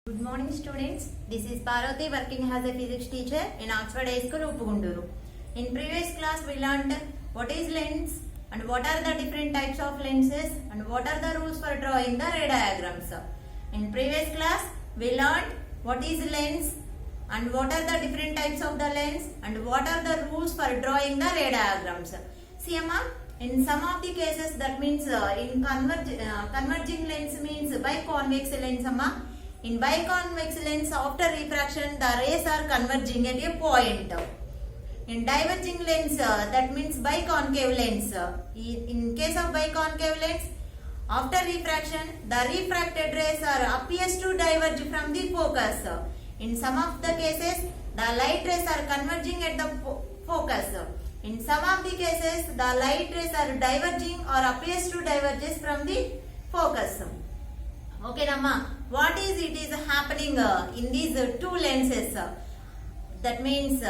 Good morning students. This is Parvati working as a physics teacher in Oxford High School, Uppugunduru. In previous class we learned what is lens and what are the different types of lenses and what are the rules for drawing the ray diagrams. In previous class we learned what is lens and what are the different types of the lens and what are the rules for drawing the ray diagrams. See Amma, in some of the cases that means in converging lens means biconvex lens Amma. In biconvex lens, after refraction, the rays are converging at a point. In diverging lens, that means biconcave lens. In case of biconcave lens, after refraction, the refracted rays appears to diverge from the focus. In some of the cases, the light rays are converging at the focus. In some of the cases, the light rays are diverging or appears to diverge from the focus. Okay, Namma. What is it is happening in these two lenses? That means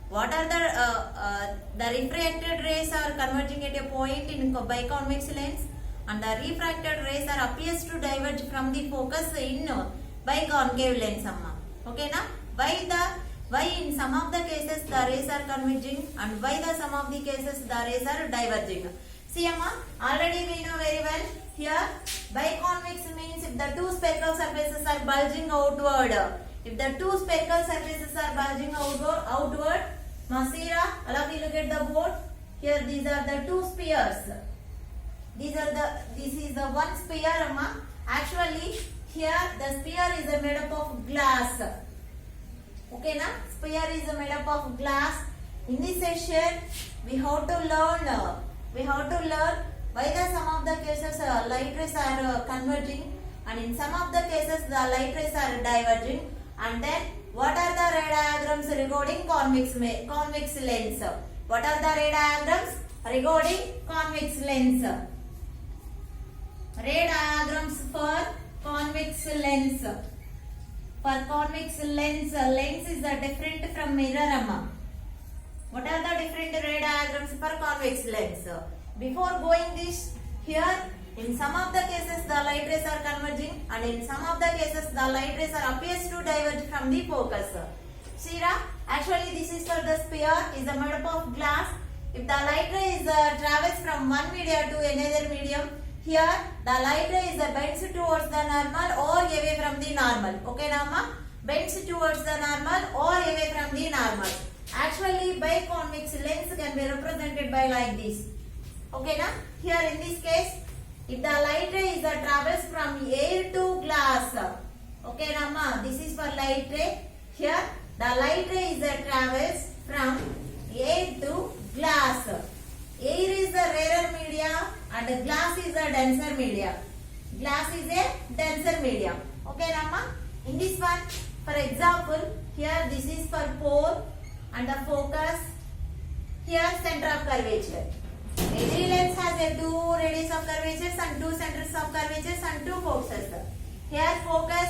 what are the refracted rays are converging at a point in biconvex lens and the refracted rays are appears to diverge from the focus in biconcave lens. Okay, na? Why in some of the cases the rays are converging and why the some of the cases the rays are diverging? See Amma, already we know very well here biconvex means if the two spherical surfaces are bulging outward. If the two spherical surfaces are bulging outward, Masira, all of you look at the board. Here these are the two spheres. This is the one sphere Amma. Actually here the sphere is made up of glass. Okay na? Sphere is made up of glass. In this session we have to learn why the some of the cases light rays are converging and in some of the cases the light rays are diverging, and then what are the ray diagrams regarding convex lens. What are the ray diagrams regarding convex lens? Ray diagrams for convex lens. For convex lens, lens is different from mirror Amma. What are the different ray diagrams for convex lens? Before going this, here in some of the cases the light rays are converging and in some of the cases the light rays are appears to diverge from the focus. Shira, actually this is for the sphere is made up of glass. If the light ray is travels from one media to another medium, here the light ray is bends towards the normal or away from the normal. Okay, Nama? Bends towards the normal or away from the normal. Actually, biconvex lens can be represented by like this. Okay, na? Here in this case, if the light ray is travels from air to glass. Okay, Nama? This is for light ray. Here, the light ray is travels from air to glass. Air is a rarer media and glass is a denser media. Glass is a denser media. Okay, Nama? In this one, for example, here this is for pole and the focus. Here center of curvature. Every lens has a two radius of curvatures and two centers of curvatures and two focuses. Here focus,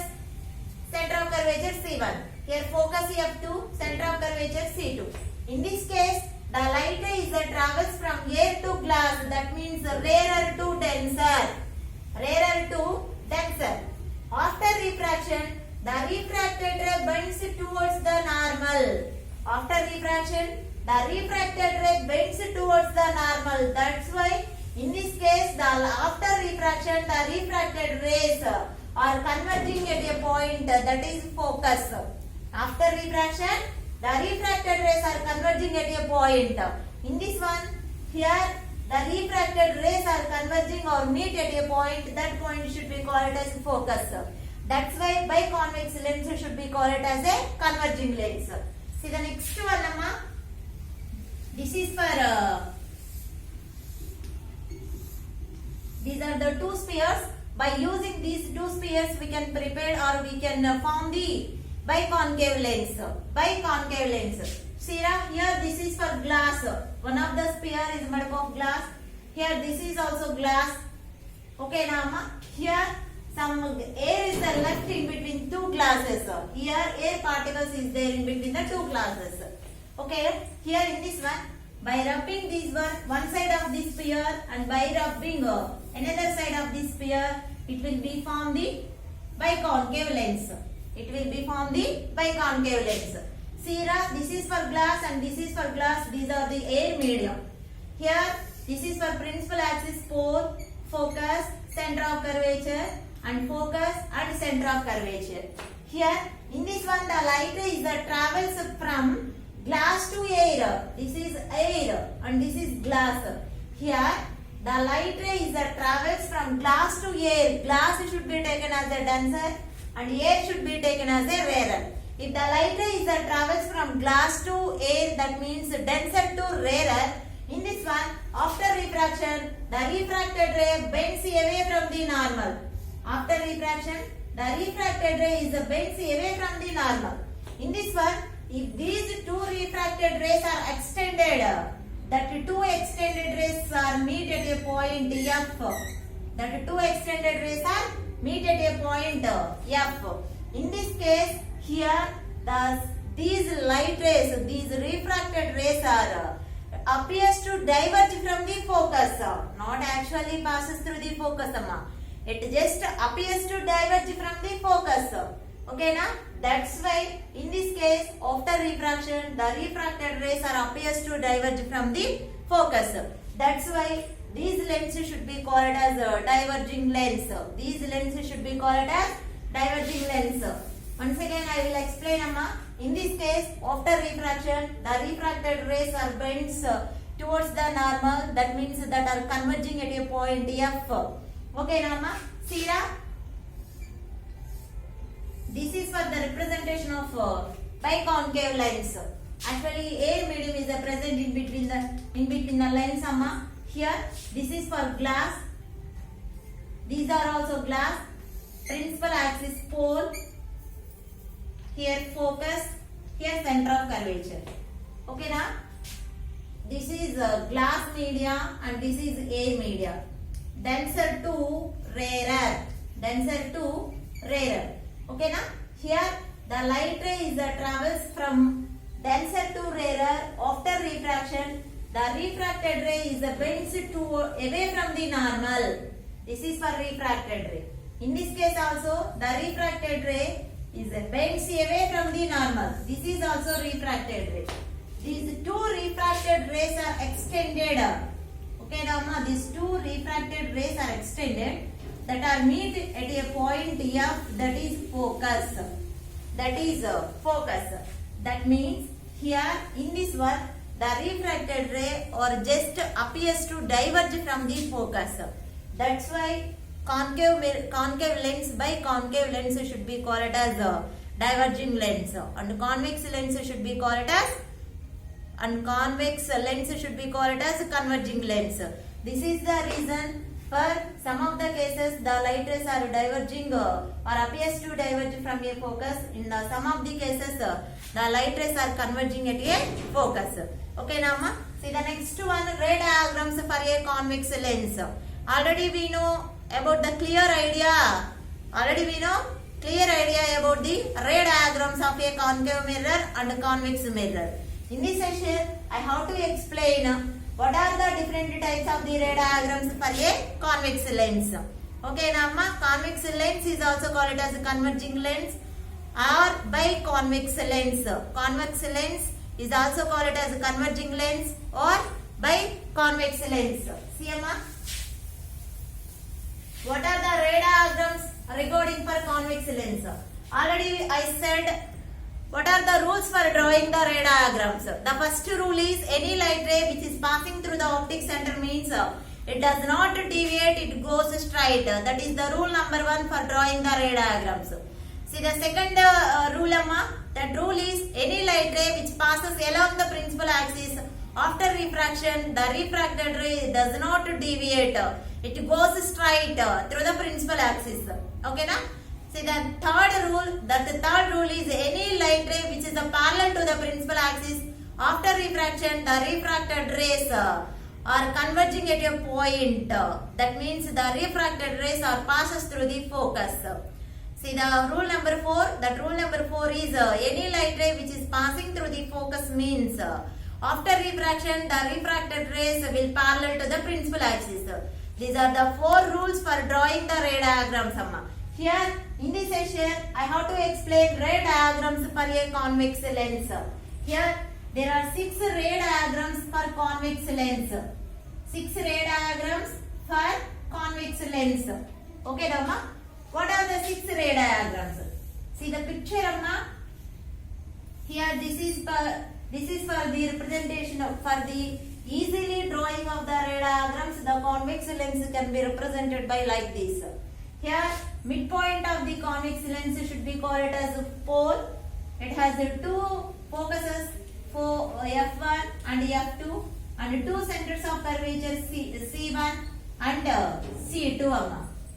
center of curvature C1. Here focus F2, center of curvature C2. In this case, the light ray is travels from air to glass. That means rarer to denser. Rarer to denser. After refraction, the refracted ray bends towards the normal. After refraction, the refracted ray bends towards the normal. That's why in this case, after refraction, the refracted rays are converging at a point that is focus. After refraction, the refracted rays are converging at a point. In this one, here the refracted rays are converging or meet at a point. That point should be called as focus. That's why biconvex lens should be called as a converging lens. See the next one, Amma. This is for these are the two spheres. By using these two spheres, we can prepare or we can form the biconcave lens. Biconcave lens. See here this is for glass. One of the sphere is made up of glass. Here this is also glass. Okay, Nama. Here some air is left in between two glasses. Here air particles is there in between the two glasses. Okay, here in this one, by rubbing this one side of this sphere and by rubbing another side of this sphere, it will be form the biconcave lens. It will be from the biconcave lens. See here, this is for glass and this is for glass. These are the air medium. Here, this is for principal axis pole, focus, center of curvature, and focus and center of curvature. Here, in this one, the light is travels from glass to air. This is air and this is glass. Here, the light ray is travels from glass to air. Glass should be taken as a denser and air should be taken as a rarer. If the light ray is travels from glass to air, that means denser to rarer. In this one, after refraction, the refracted ray bends away from the normal. After refraction, the refracted ray is bends away from the normal. In this one, if these two refracted rays are extended, that two extended rays are meet at a point F. That two extended rays are meet at a point F. In this case, here these light rays, these refracted rays are appears to diverge from the focus, not actually passes through the focus. It just appears to diverge from the focus. Okay, na? That's why in this case, after refraction, the refracted rays are appears to diverge from the focus. That's why these lenses should be called as diverging lens. These lenses should be called as diverging lens. Once again, I will explain, Amma. In this case, after refraction, the refracted rays are bends towards the normal. That means that are converging at a point F. Okay, Amma. See now. This is for the representation of biconcave lens. Actually, air medium is present in between the lens, Amma. Here, this is for glass. These are also glass. Principal axis pole. Here focus. Here center of curvature. Okay, now. This is glass media and this is air media. Denser to rarer. Denser to rarer. Okay, now here the light ray is travels from denser to rarer. After refraction, the refracted ray is bends away from the normal. This is for refracted ray. In this case also, the refracted ray is bends away from the normal. This is also refracted ray. These two refracted rays are extended. Okay, now these two refracted rays are extended. That are meet at a point F, that is focus. That is focus. That means here in this one, the refracted ray or just appears to diverge from the focus. That's why concave lens by concave lens should be called as diverging lens, and convex lens should be called as converging lens. This is the reason. For some of the cases, the light rays are diverging or appears to diverge from a focus. In some of the cases, the light rays are converging at a focus. Okay, now, see the next one, ray diagrams for a convex lens. Already we know about the clear idea about the ray diagrams of a concave mirror and convex mirror. In this session, I have to explain what are the different types of the ray diagrams for a convex lens. Okay, now convex lens is also called as a converging lens or biconvex lens. Convex lens is also called as a converging lens or biconvex lens. See, Amma, what are the ray diagrams regarding for convex lens? Already I said what are the rules for drawing the ray diagrams. The first rule is any light ray which is passing through the optic center means it does not deviate, it goes straight. That is the rule number 1 for drawing the ray diagrams. See the second rule, that rule is any light ray which passes along the principal axis after refraction, the refracted ray does not deviate. It goes straight through the principal axis. Okay, na? See the third rule is any light ray which is parallel to the principal axis after refraction, the refracted rays are converging at a point. That means the refracted rays are passes through the focus. See the rule number 4. That rule number 4 is any light ray which is passing through the focus means after refraction, the refracted rays will parallel to the principal axis. These are the 4 rules for drawing the ray diagrams, Amma. Here in this session I have to explain ray diagrams for a convex lens. Here there are 6 ray diagrams for convex lens. 6 ray diagrams for convex lens. Okay, Amma? What are the 6 ray diagrams? See the picture, Amma. Here this is for the representation of, for the easily drawing of the ray diagrams. The convex lens can be represented by like this. Here midpoint of the convex lens should be called as a pole. It has 2 focuses for F1 and F2 and 2 centers of curvature C1 and C2.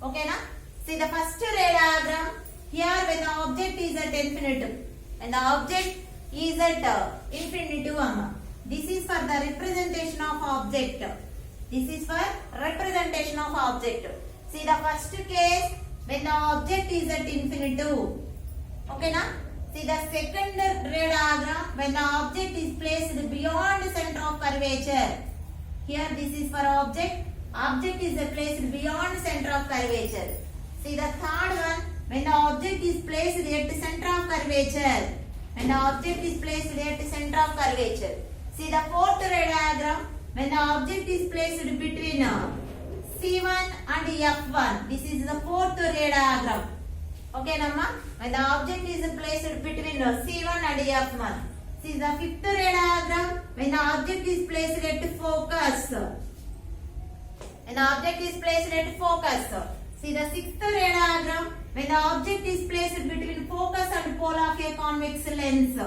Okay na? See the first ray diagram. Here when the object is at infinitum. When the object is at infinitum. This is for the representation of object. This is for representation of object. See the first case when the object is at infinitum. Okay na? See the second ray diagram when the object is placed beyond the center of curvature. Here this is for object. Object is placed beyond center of curvature. See the third one when the object is placed at the center of curvature. When the object is placed at the center of curvature. See the fourth ray diagram when the object is placed between C1 and F1. This is the fourth ray diagram. Okay, Namma? When the object is placed between C1 and F1. See the fifth ray diagram when the object is placed at focus. When the object is placed at focus. See the sixth ray diagram when the object is placed between focus and pole of a convex lens.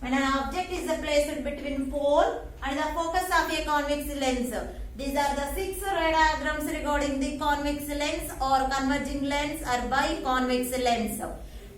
When an object is placed between pole and the focus of a convex lens. These are the 6 ray diagrams regarding the convex lens or converging lens or biconvex lens.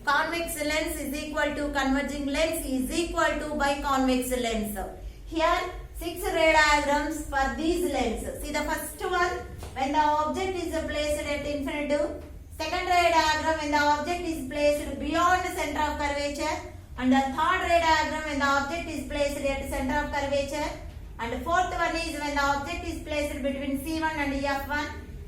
Convex lens is equal to converging lens is equal to biconvex lens. Here 6 ray diagrams for these lenses. See the first one when the object is placed at infinitum. Second ray diagram when the object is placed beyond the center of curvature. And the third ray diagram when the object is placed at the center of curvature. And the fourth one is when the object is placed between C1 and F1.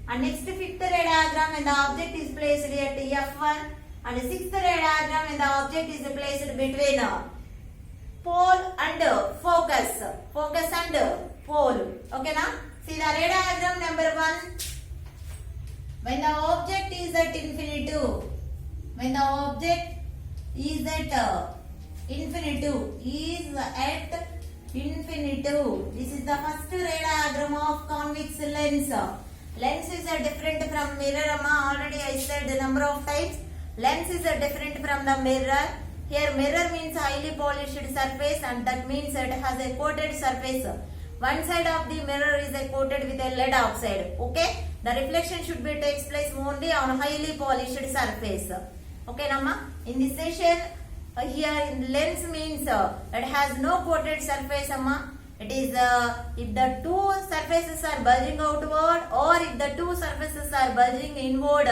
And next fifth ray diagram when the object is placed at F1. And sixth ray diagram when the object is placed between pole and focus. Focus and pole. Okay now? See the ray diagram number 1. When the object is at infinitum. When the object is at infinitum. Is at infinitum. This is the first ray diagram of convex lens. Lenses are different from mirror. Already I said the number of times. Lenses are different from the mirror. Here mirror means highly polished surface and that means it has a coated surface. One side of the mirror is coated with a lead oxide. Okay. The reflection should be takes place only on highly polished surface. Okay, Namma. In this session, here in lens means it has no coated surface, Amma. It is if the 2 surfaces are bulging outward or if the 2 surfaces are bulging inward,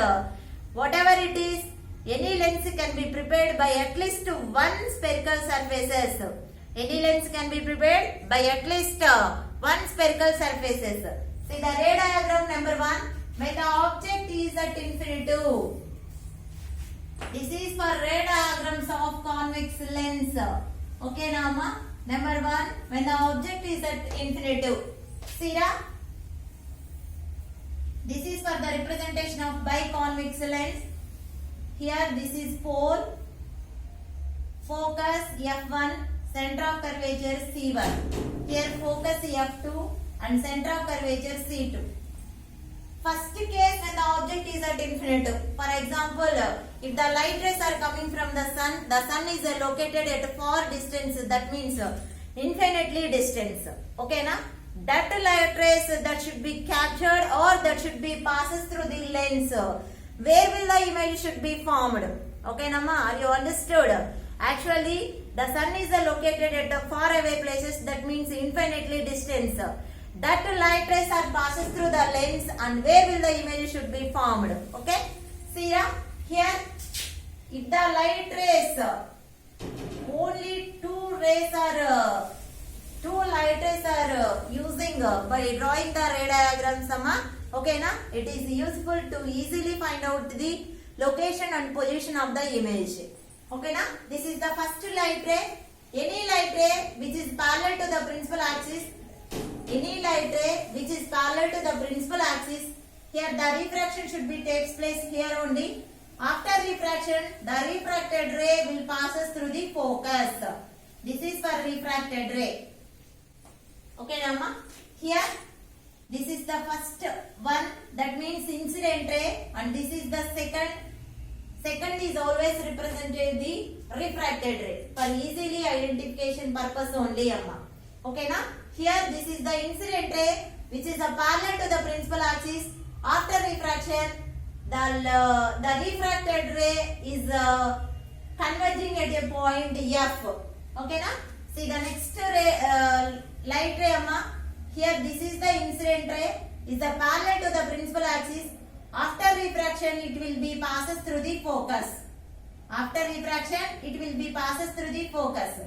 whatever it is, any lens can be prepared by at least 1 spherical surfaces. Any lens can be prepared by at least 1 spherical surfaces. See the ray diagram number 1 when the object is at infinitum. This is for ray diagrams of convex lens. Okay, Nama. Number 1, when the object is at infinitum. See, this is for the representation of biconvex lens. Here, this is pole, focus F1, center of curvature C1. Here, focus F2 and center of curvature C2. First case when the object is at infinitum. For example, if the light rays are coming from the sun is located at far distance, that means infinitely distance. Okay, na? That light rays that should be captured or that should be passes through the lens. Where will the image should be formed? Okay, Nama, are you understood? Actually, the sun is located at far away places, that means infinitely distance. That light rays are passes through the lens and where will the image should be formed. Okay? See here, if the light rays, only two light rays are using by drawing the ray diagram, Okay na? It is useful to easily find out the location and position of the image. Okay na? This is the first light ray. Any light ray which is parallel to the principal axis. Any light ray which is parallel to the principal axis. Here the refraction should be takes place here only. After refraction, the refracted ray will passes through the focus. This is for refracted ray. Okay, Nama. Here, this is the first one. That means incident ray, and this is the second. Second is always represented the refracted ray for easily identification purpose only, Amma. Okay, na? Here, this is the incident ray, which is a parallel to the principal axis. After refraction, the refracted ray is converging at a point F. Okay, na? See the next ray, light ray, Amma. Here, this is the incident ray. Is the parallel to the principal axis. After refraction, it will be passes through the focus. After refraction, it will be passes through the focus.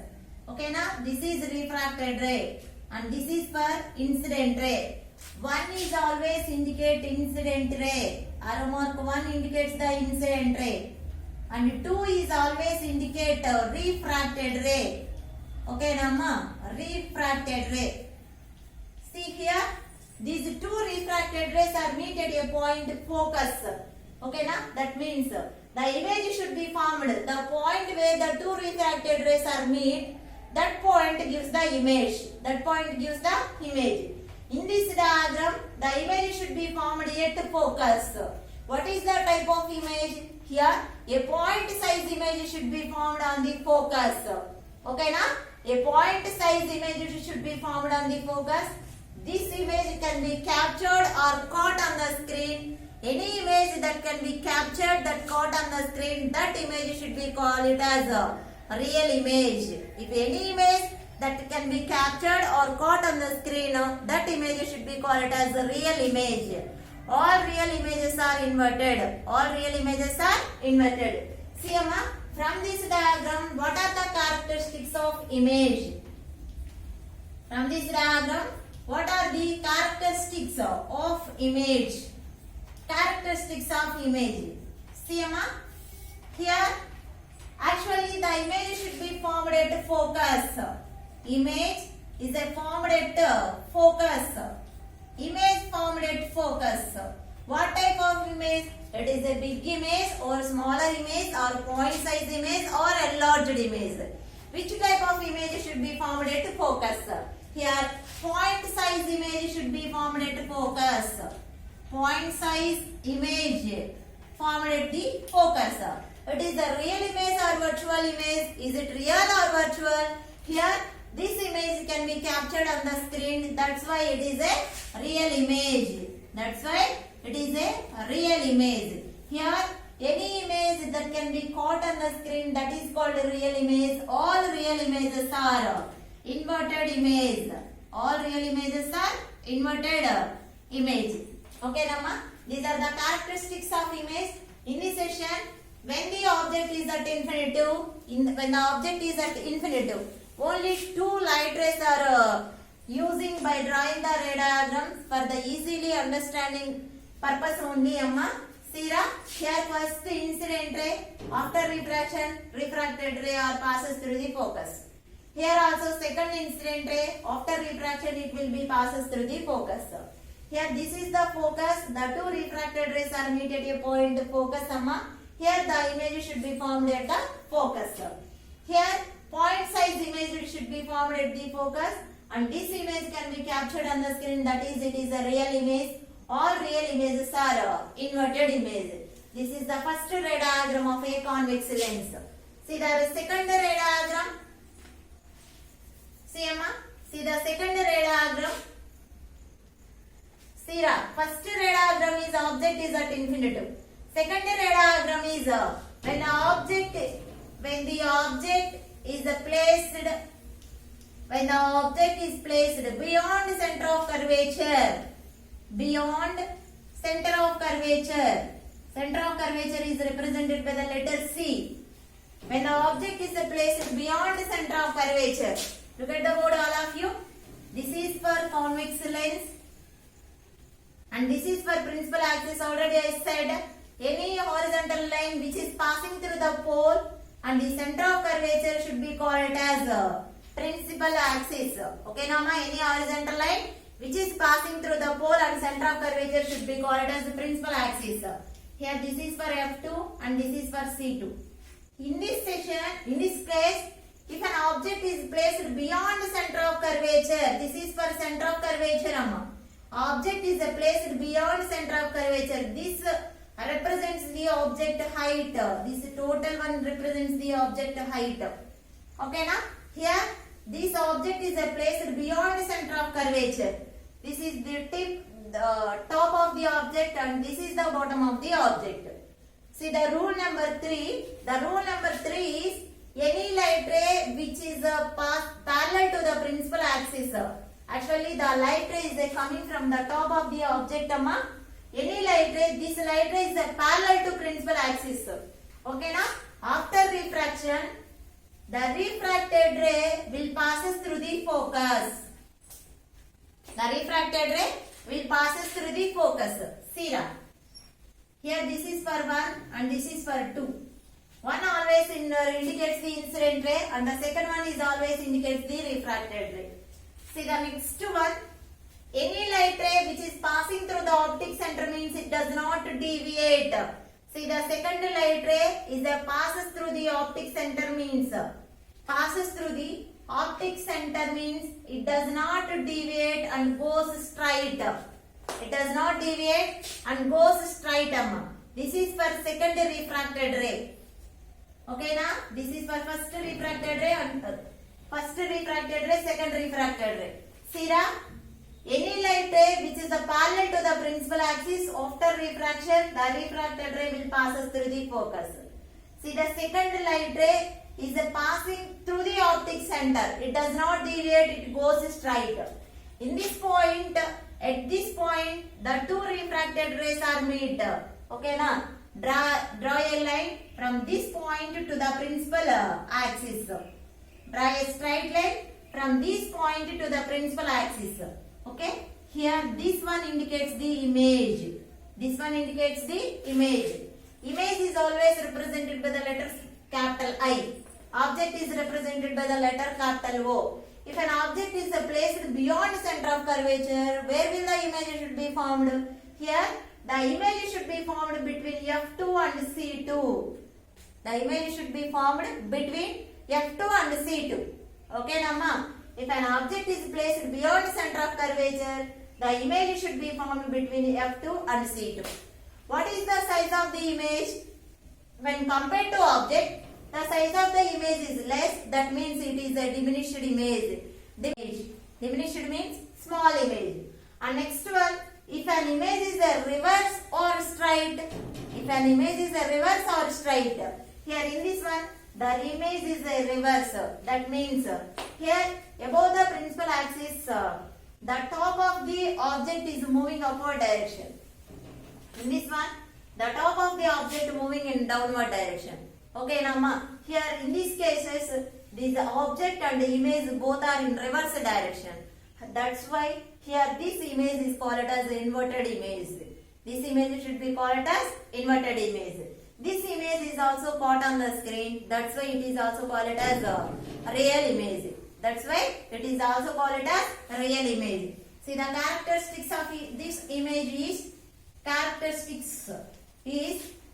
Okay, na? This is refracted ray, and this is for incident ray. One is always indicate incident ray. Arrow mark 1 indicates the incident ray, and 2 is always indicate refracted ray. Okay, Nama? Refracted ray. See here, these two refracted rays are meet at a point focus. Okay, na? That means the image should be formed. The point where the two refracted rays are meet, that point gives the image. That point gives the image. In this diagram, the image should be formed at focus. What is the type of image? Here, a point size image should be formed on the focus. Okay, na? A point size image should be formed on the focus. This image can be captured or caught on the screen. Any image that can be captured, that caught on the screen, that image should be called it as a real image. If any image that can be captured or caught on the screen, that image should be called it as a real image. All real images are inverted. All real images are inverted. See, Amma, from this diagram, what are the characteristics of image? From this diagram, what are the characteristics of image? Characteristics of image. See, Amma, here, actually the image should be formed at focus. Image is a formed at focus. Image formed at focus. What type of image? It is a big image or smaller image or point size image or enlarged image. Which type of image should be formed at focus? Here, point size image should be formed at focus. Point size image formed at the focus. It is a real image or virtual image. Is it real or virtual? Here, this image can be captured on the screen. That's why it is a real image. That's why it is a real image. Here, any image that can be caught on the screen, that is called a real image. All real images are inverted image. All real images are inverted image. Okay, Nama? These are the characteristics of image. In this session, when the object is at infinitive, when the object is at infinitive, only two light rays are using by drawing the ray diagram for the easily understanding purpose only, Amma. Sira, here first the incident ray, after refraction, refracted ray or passes through the focus. Here also second incident ray, after refraction it will be passes through the focus. Here this is the focus, the two refracted rays are meet at a point focus, Amma. Here the image should be formed at the focus. Here point size image should be formed at the focus, and this image can be captured on the screen, that is it is a real image. All real images are inverted image. This is the first ray diagram of a convex lens. See the second ray diagram. See, Amma, see the second ray diagram. See, first ray diagram is object is at infinitive. Second ray diagram is when the object is placed beyond center of curvature. Beyond center of curvature. Center of curvature is represented by the letter C. When the object is placed beyond center of curvature. Look at the board, all of you. This is for convex lens. And this is for principal axis. Already I said any horizontal line which is passing through the pole and the center of curvature should be called as principal axis. Okay, Nama, any horizontal line which is passing through the pole and center of curvature should be called as the principal axis. Here this is for F2 and this is for C2. In this case, if an object is placed beyond the center of curvature, this is for center of curvature, Amma. Object is placed beyond center of curvature. This represents the object height. This total one represents the object height. Okay, na? Here, this object is placed beyond the center of curvature. This is the tip, the top of the object, and this is the bottom of the object. See the rule number 3. The rule number 3 is any light ray which is parallel to the principal axis. Actually, the light ray is coming from the top of the object, Amma. Any light ray, this light ray is parallel to principal axis. Okay, na? After refraction, the refracted ray will passes through the focus. The refracted ray will passes through the focus. See now. Here this is for 1 and this is for 2. One always indicates the incident ray and the second one is always indicates the refracted ray. See the next one. Any light ray which is passing through the optic center means it does not deviate. See the second light ray is passes through the optic center means passes through the optic center means it does not deviate and goes straight. It does not deviate and goes straight, Amma. This is for second refracted ray. Okay, na? This is for first refracted ray and second refracted ray. See da? Any light ray which is parallel to the principal axis, after refraction, the refracted ray will passes through the focus. See the second light ray is passing through the optic center. It does not deviate, it goes straight. In this point, at this point, the two refracted rays are meet. Okay, na? Draw a line from this point to the principal axis. Draw a straight line from this point to the principal axis. Okay, here this one indicates the image. This one indicates the image. Image is always represented by the letter capital I. Object is represented by the letter capital O. If an object is placed beyond center of curvature, where will the image should be formed? Here, the image should be formed between F2 and C2. The image should be formed between F2 and C2. Okay, Namma? If an object is placed beyond center of curvature, the image should be formed between F2 and C2. What is the size of the image? When compared to object, the size of the image is less. That means it is a diminished image. Diminished means small image. And next one, if an image is a reverse or straight. If an image is a reverse or straight. Here in this one, the image is a reverse. That means here above the principal axis, the top of the object is moving upward direction. In this one, the top of the object moving in downward direction. Okay, Namma. Here in these cases, this object and the image both are in reverse direction. That's why here this image is called as inverted image. This image should be called as inverted image. This image is also caught on the screen. That's why it is also called as a real image. That's why it is also called as real image. See the characteristics of this image is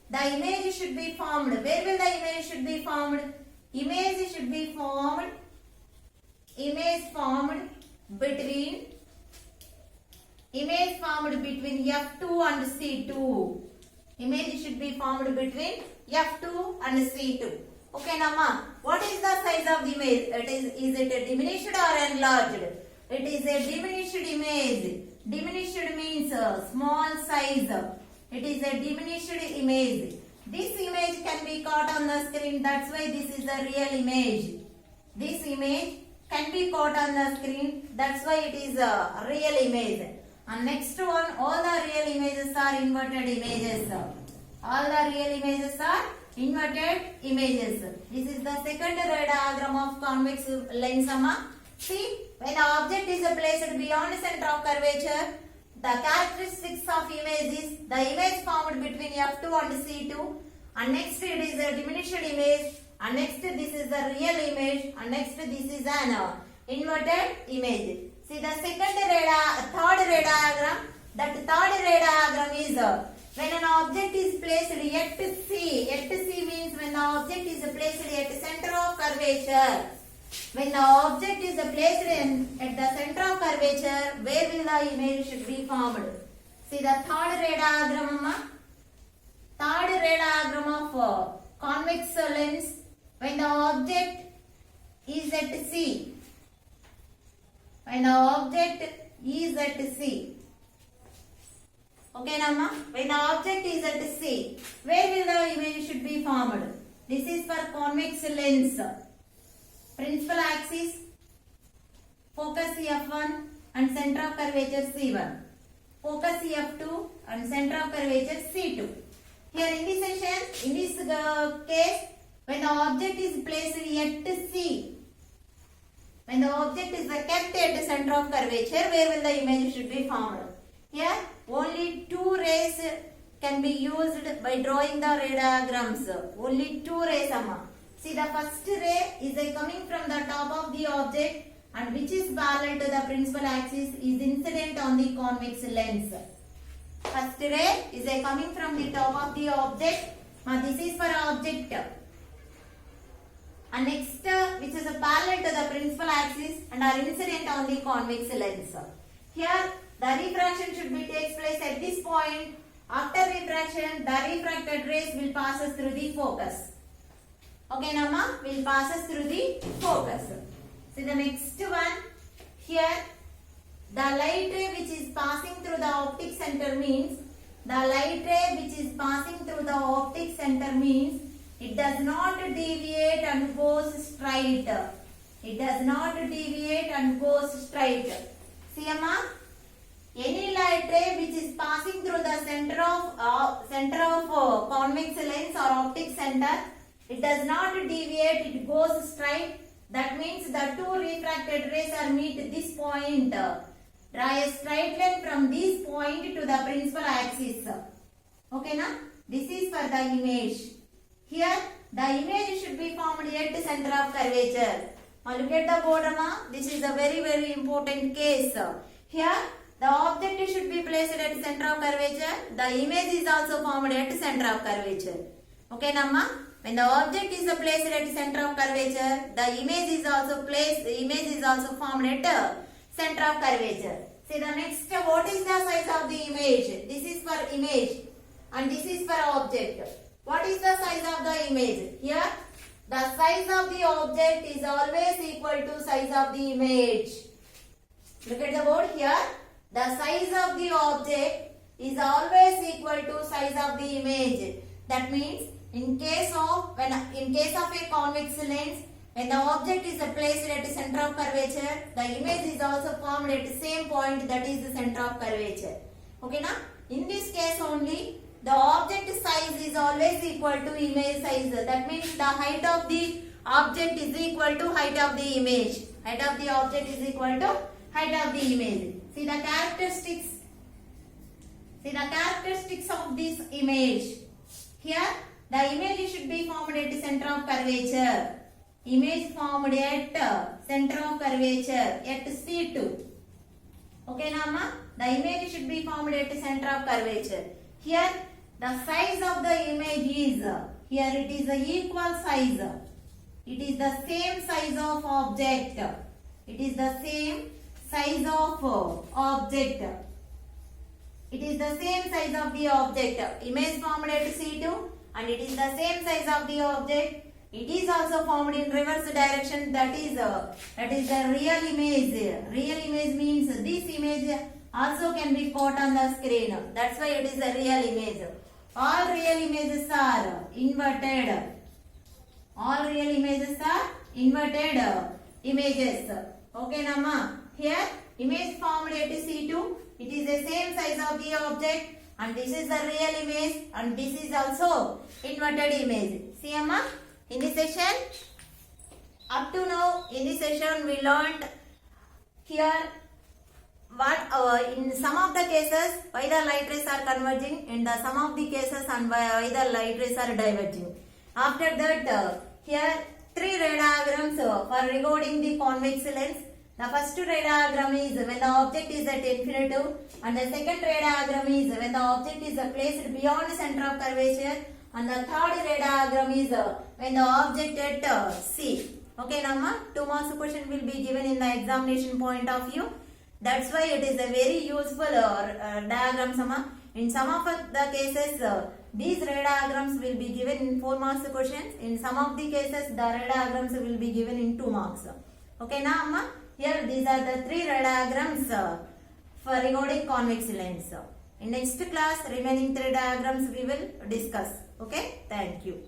the image should be formed. Where will the image should be formed? Image should be formed. Image formed between F2 and C2. Image should be formed between F2 and C2. Okay, Namma. What is the size of the image? Is it a diminished or enlarged? It is a diminished image. Diminished means small size. It is a diminished image. This image can be caught on the screen. That's why this is a real image. This image can be caught on the screen. That's why it is a real image. And next one, all the real images are inverted images. All the real images are inverted images. This is the second ray diagram of convex lens. See, when the object is placed beyond center of curvature, the characteristics of image is the image formed between F2 and C2, and next it is a diminished image, and next this is the real image, and next this is an inverted image. See the third ray diagram. That third ray diagram is when an object is placed at C. At C means when the object is placed at center of curvature. When the object is placed at the center of curvature, where will the image should be formed? See the third ray diagram, amma. Third ray diagram of convex lens. When the object is at C. When the object is at C. Okay, Nama? When the object is at C, where will the image should be formed? This is for convex lens. Principal axis, focus F1 and center of curvature C1. Focus F2 and center of curvature C2. Here in this session, in this case, when the object is placed at C, when the object is kept at the center of curvature, where will the image should be formed? Here, only two rays can be used by drawing the ray diagrams. Only two rays, amma. See the first ray is coming from the top of the object, and which is parallel to the principal axis is incident on the convex lens. First ray is coming from the top of the object. This is for object. And next which is parallel to the principal axis and are incident on the convex lens. Here the refraction should be takes place at this point. After refraction, the refracted rays will pass through the focus. Okay, Nama, will pass through the focus. See the next one. Here, the light ray which is passing through the optic center means it does not deviate and goes straight. It does not deviate and goes straight. See, Amma, any light ray which is passing through the center of convex lens or optic center, it does not deviate, it goes straight. That means the two refracted rays are meet at this point. Draw a straight line from this point to the principal axis. Okay, na? This is for the image. Here, the image should be formed at the center of curvature. Now look at the board, ma. This is a very, very important case. Here, the object should be placed at the center of curvature. The image is also formed at the center of curvature. Okay, Namma? When the object is placed at the center of curvature, the image is also formed at the center of curvature. See the next, what is the size of the image? This is for image and this is for object. What is the size of the image? Here, the size of the object is always equal to size of the image. Look at the board here. The size of the object is always equal to size of the image. That means in case of a convex lens, when the object is placed at the center of curvature, the image is also formed at the same point, that is the center of curvature. Okay, now in this case only, the object size is always equal to image size. That means the height of the object is equal to height of the image. Height of the object is equal to height of the image. See the characteristics of this image. Here, the image should be formed at the center of curvature. Image formed at center of curvature at C2. Okay, Nama? The image should be formed at the center of curvature. Here, the size of the image is, here it is the equal size. It is the same size of object. It is the same size of object. It is the same size of the object. Image formed at C2 and it is the same size of the object. It is also formed in reverse direction. That is the real image. Real image means this image also can be caught on the screen. That's why it is a real image. All real images are inverted. All real images are inverted images. Okay, Nama? Here, image formed at C2. It is the same size of the object. And this is the real image. And this is also inverted image. See, Amma? In this session, up to now, in this session we learned here what in some of the cases why the light rays are converging, in the some of the cases and why the light rays are diverging. After that here three ray diagrams for recording the convex lens. The first ray diagram is when the object is at infinitive, and the second ray diagram is when the object is placed beyond the center of curvature, and the third ray diagram is when the object at C. Okay, Nama, 2 marks question will be given in the examination point of view. That's why it is a very useful diagram, Sama. In some of the cases, these ray diagrams will be given in 4 marks questions. In some of the cases, the ray diagrams will be given in 2 marks. Okay, now, Amma, here these are the 3 ray diagrams for recording convex lens. In next class, remaining 3 diagrams we will discuss. Okay, thank you.